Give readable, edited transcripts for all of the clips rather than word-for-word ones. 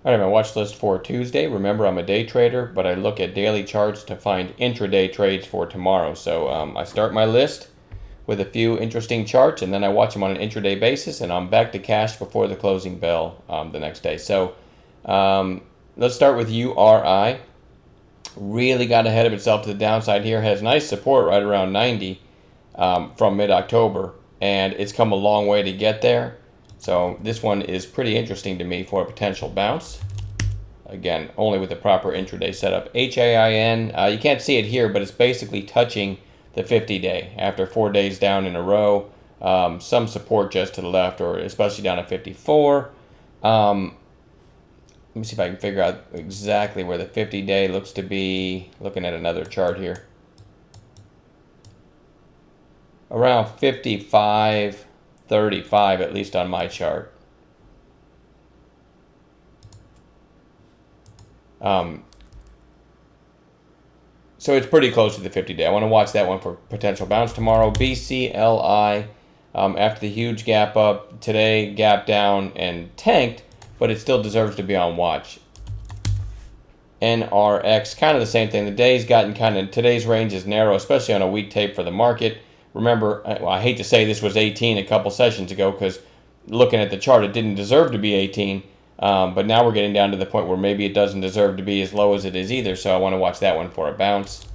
All right, my watch list for Tuesday. Remember, I'm a day trader, but I look at daily charts to find intraday trades for tomorrow. So I start my list with a few interesting charts, and then I watch them on an intraday basis, and I'm back to cash before the closing bell the next day. So let's start with URI. Really got ahead of itself to the downside here. Has nice support right around 90 from mid-October, and it's come a long way to get there. So this one is pretty interesting to me for a potential bounce. Again, only with the proper intraday setup. HAIN, you can't see it here, but it's basically touching the 50-day after 4 days down in a row. Some support just to the left, or especially down at 54. Let me see if I can figure out exactly where the 50-day looks to be. Looking at another chart here. Around 55.35, at least on my chart. So it's pretty close to the 50-day. I want to watch that one for potential bounce tomorrow. BCLI, after the huge gap up today, gap down and tanked, but it still deserves to be on watch. NRX, kind of the same thing. The day's gotten today's range is narrow, especially on a weak tape for the market. Remember, well, I hate to say this was 18 a couple sessions ago, because looking at the chart, it didn't deserve to be 18. But now we're getting down to the point where maybe it doesn't deserve to be as low as it is either. So I want to watch that one for a bounce.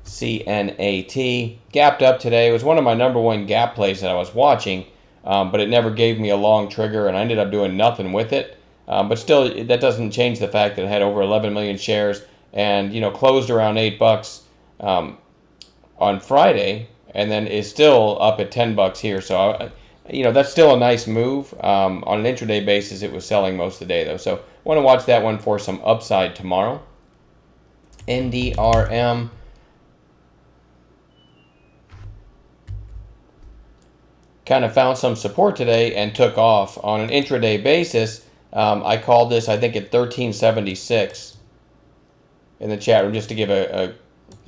CNAT, gapped up today. It was one of my #1 gap plays that I was watching, but it never gave me a long trigger, and I ended up doing nothing with it. But still, that doesn't change the fact that it had over 11 million shares and, closed around $8 on Friday, and then is still up at $10 here. So, that's still a nice move. On an intraday basis, it was selling most of the day, though. So, I want to watch that one for some upside tomorrow. NDRM. Kind of found some support today and took off on an intraday basis. I called this, I think, at 1376 in the chat room, just to give a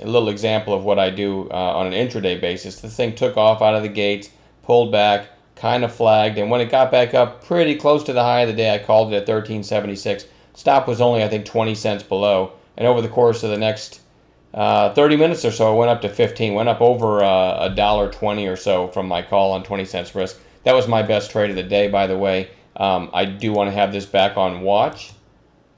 little example of what I do on an intraday basis. The thing took off out of the gates, pulled back, kind of flagged, and when it got back up pretty close to the high of the day, I called it at 1376. Stop was only, I think, 20 cents below, and over the course of the next 30 minutes or so, it went up to 15, went up over $1.20 or so from my call on 20 cents risk. That was my best trade of the day, by the way. I do want to have this back on watch.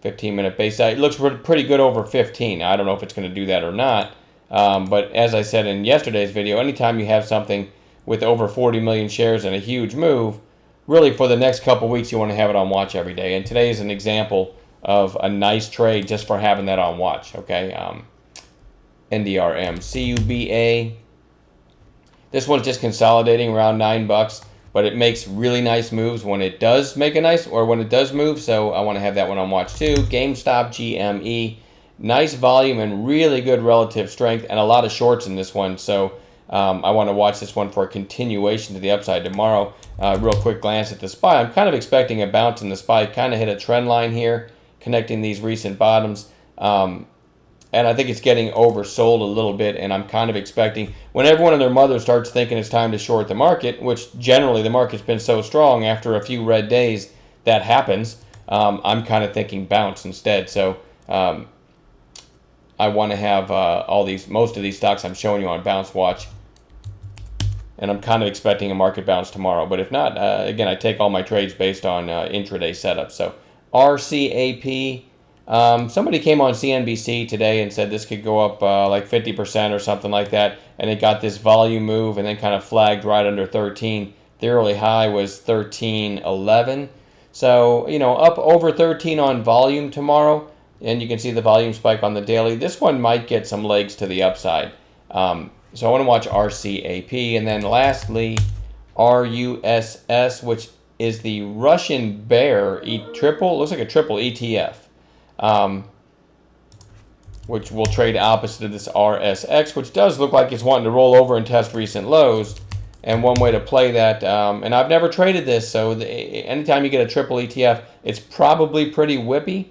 15-minute base. It looks pretty good over 15. I don't know if it's going to do that or not. But as I said in yesterday's video, anytime you have something with over 40 million shares and a huge move, really for the next couple weeks, you want to have it on watch every day. And today is an example of a nice trade just for having that on watch. Okay. NDRM. CUBA. This one's just consolidating around $9. But it makes really nice moves when it does make when it does move. So I want to have that one on watch too. GameStop, GME, nice volume and really good relative strength, and a lot of shorts in this one. So I want to watch this one for a continuation to the upside tomorrow. Real quick glance at the SPY. I'm kind of expecting a bounce in the SPY. Kind of hit a trend line here, connecting these recent bottoms. And I think it's getting oversold a little bit, and I'm kind of expecting when everyone and their mother starts thinking it's time to short the market, which generally the market's been so strong after a few red days that happens, I'm kind of thinking bounce instead. So I want to have most of these stocks I'm showing you on bounce watch, and I'm kind of expecting a market bounce tomorrow. But if not, again, I take all my trades based on intraday setup. So RCAP. Somebody came on CNBC today and said this could go up like 50% or something like that, and it got this volume move and then kind of flagged right under 13. The early high was 13.11. So, up over 13 on volume tomorrow, and you can see the volume spike on the daily. This one might get some legs to the upside. So I want to watch RCAP. And then lastly, RUSS, which is the Russian Bear looks like a triple ETF. Which will trade opposite of this RSX, which does look like it's wanting to roll over and test recent lows. And one way to play that, and I've never traded this, so anytime you get a triple ETF, it's probably pretty whippy.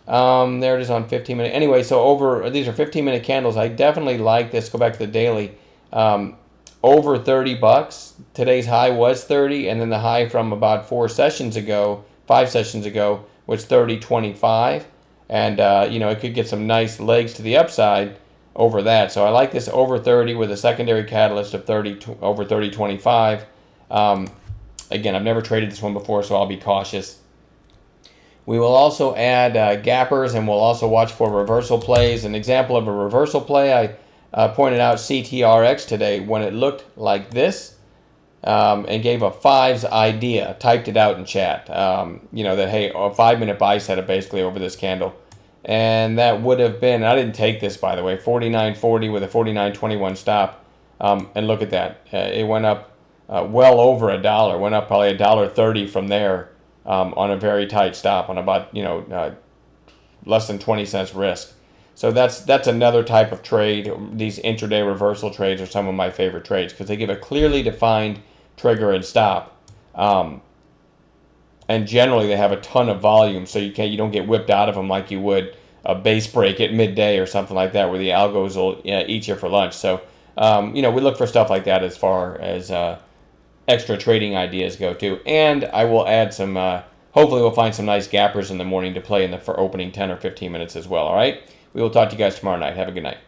There it is on 15-minute. Anyway, so these are 15-minute candles. I definitely like this. Go back to the daily. Over $30. Today's high was 30, and then the high from about 5 sessions ago was 30.25, and it could get some nice legs to the upside over that. So I like this over 30 with a secondary catalyst of over 30.25. Again, I've never traded this one before, so I'll be cautious. We will also add gappers, and we'll also watch for reversal plays. An example of a reversal play, I pointed out CTRX today when it looked like this, and gave a fives idea, typed it out in chat, that, hey, a 5-minute buy setup basically over this candle. And that would have been, I didn't take this, by the way, 49.40 with a 49.21 stop. And look at that. It went up well over $1. Went up probably $1.30 from there on a very tight stop on about, less than 20 cents risk. So that's another type of trade. These intraday reversal trades are some of my favorite trades because they give a clearly defined trigger and stop. And generally they have a ton of volume, so you don't get whipped out of them like you would a base break at midday or something like that, where the algos will eat you for lunch. So we look for stuff like that as far as extra trading ideas go too. And I will add some. Hopefully, we'll find some nice gappers in the morning to play for opening 10 or 15 minutes as well. All right. We will talk to you guys tomorrow night. Have a good night.